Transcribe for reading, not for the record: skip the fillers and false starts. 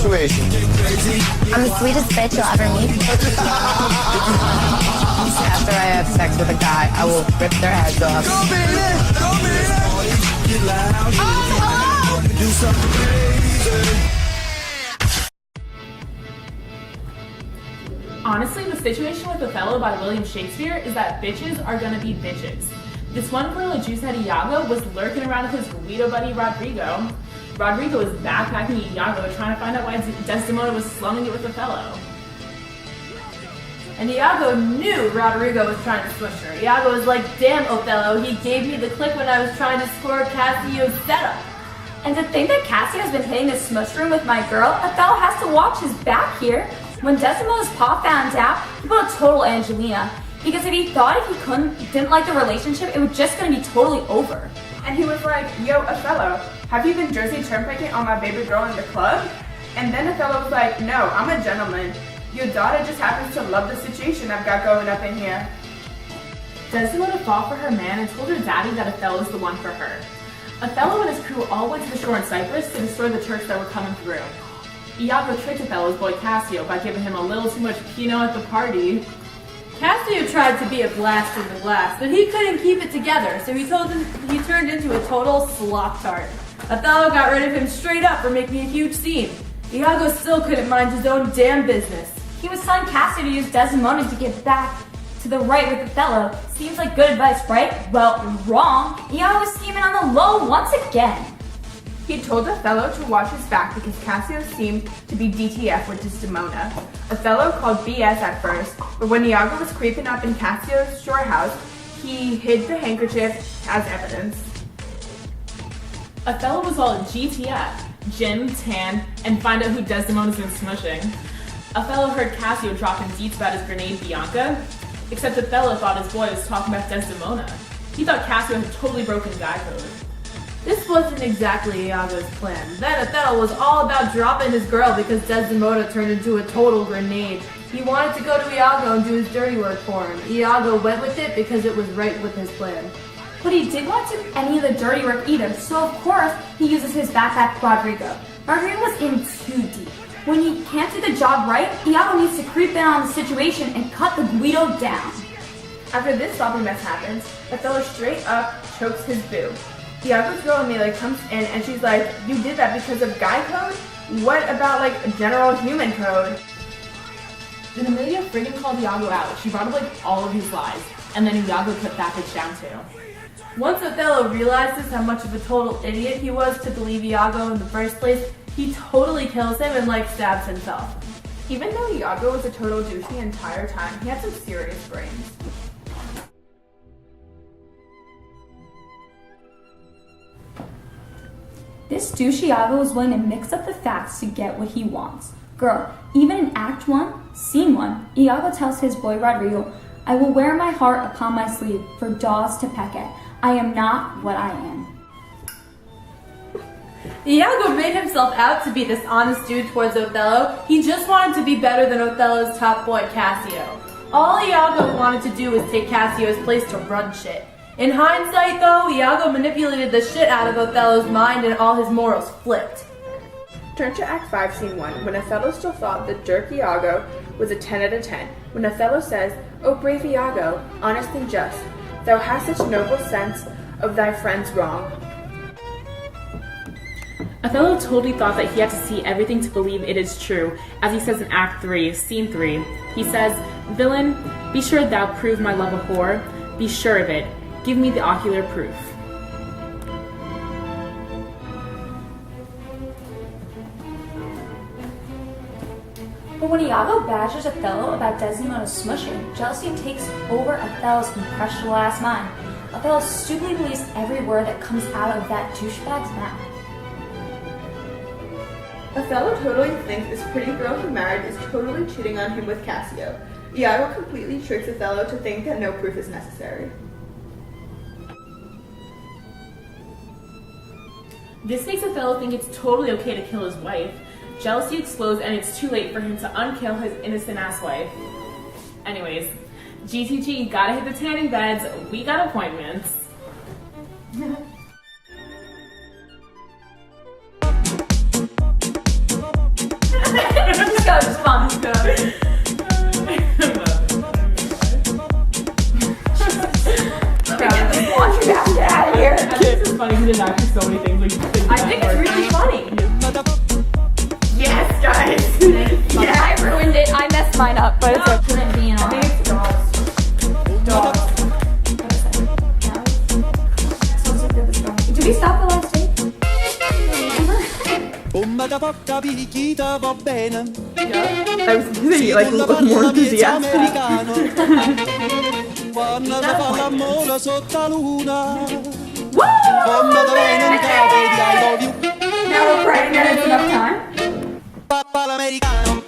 situation? I'm the sweetest bitch you'll ever meet. After I have sex with a guy, I will rip their heads off. Go beat it! Go beat it! Get loud. Oh, hello! Do something crazy. Honestly, the situation with Othello by William Shakespeare is that bitches are gonna be bitches. This one girl at Juicehead Iago was lurking around with his Guido buddy Rodrigo. Rodrigo was backpacking Iago trying to find out why Desdemona was slumming it with Othello. And Iago knew Rodrigo was trying to smush her. Iago was like, damn Othello, he gave me the click when I was trying to score Cassio's setup. And to think that Cassio's been hitting the smush room with my girl, Othello has to watch his back here. When Desdemona's pa found out, he put a total Angelina. Because if he thought if he didn't like the relationship, it was just gonna be totally over. And he was like, yo, Othello, have you been Jersey turnpiking on my baby girl in the club? And then Othello was like, no, I'm a gentleman. Your daughter just happens to love the situation I've got going up in here. Desdemona fought for her man and told her daddy that Othello was the one for her. Othello and his crew all went to the shore in Cyprus to destroy the Turks that were coming through. Iago tricked Othello's boy Cassio by giving him a little too much Pinot at the party. Cassio tried to be a blast in the glass, but he couldn't keep it together, so he turned into a total slop tart. Othello got rid of him straight up for making a huge scene. Iago still couldn't mind his own damn business. He was telling Cassio to use Desdemona to get back to the right with Othello. Seems like good advice, right? Well, wrong. Iago was scheming on the low once again. He told Othello to watch his back because Cassio seemed to be DTF with Desdemona. Othello called BS at first, but when Iago was creeping up in Cassio's shore house, he hid the handkerchief as evidence. Othello was all GTF, gin, tan, and find out who Desdemona's been smushing. Othello heard Cassio dropping deets about his grenade Bianca, except Othello thought his boy was talking about Desdemona. He thought Cassio had totally broken guy code. This wasn't exactly Iago's plan. Then Othello was all about dropping his girl because Desdemona turned into a total grenade. He wanted to go to Iago and do his dirty work for him. Iago went with it because it was right with his plan. But he didn't want to do any of the dirty work either, so of course he uses his backpack Rodrigo. Rodrigo was in too deep. When he can't do the job right, Iago needs to creep in on the situation and cut the Guido down. After this sloppy mess happens, Othello straight up chokes his boo. Iago's girl Amelia comes in and she's like, you did that because of guy code? What about like general human code? Then Amelia friggin' called Iago out. She brought up like all of his lies, and then Iago cut that bitch down too. Once Othello realizes how much of a total idiot he was to believe Iago in the first place, he totally kills him and like stabs himself. Even though Iago was a total douche the entire time, he had some serious brains. This douche Iago is willing to mix up the facts to get what he wants. Girl, even in Act 1, Scene 1, Iago tells his boy Rodrigo, I will wear my heart upon my sleeve for dogs to peck at. I am not what I am. Iago made himself out to be this honest dude towards Othello. He just wanted to be better than Othello's top boy, Cassio. All Iago wanted to do was take Cassio's place to run shit. In hindsight, though, Iago manipulated the shit out of Othello's mind and all his morals flipped. Turn to Act 5, Scene 1, when Othello still thought the jerk Iago was a 10 out of 10. When Othello says, O brave Iago, honest and just, thou hast such noble sense of thy friend's wrong. Othello totally thought that he had to see everything to believe it is true, as he says in Act 3, Scene 3. He says, Villain, be sure thou prove my love a whore, be sure of it, give me the ocular proof. But when Iago badgers Othello about Desdemona's smushing, jealousy takes over Othello's impressionable ass mind. Othello stupidly believes every word that comes out of that douchebag's mouth. Othello totally thinks this pretty girl he married is totally cheating on him with Cassio. Iago completely tricks Othello to think that no proof is necessary. This makes Othello think it's totally okay to kill his wife. Jealousy explodes and it's too late for him to unkill his innocent ass wife. Anyways, GTG, gotta hit the tanning beds, we got appointments. It's fun. Get out of here. This is funny because there's actually so many things we can think I think it's really funny. Yes, guys. I ruined it. I messed mine up, but it's okay. I think it's dogs. Dogs. Did we stop the last tape? Bomba da porca picchita va bene. I was thinking like a little more enthusiastic. americano. Quando si fa l'amore sotto la luna. Bomba da bene in capo di I love you. Now we're praying that it's enough time. Papa l'americano.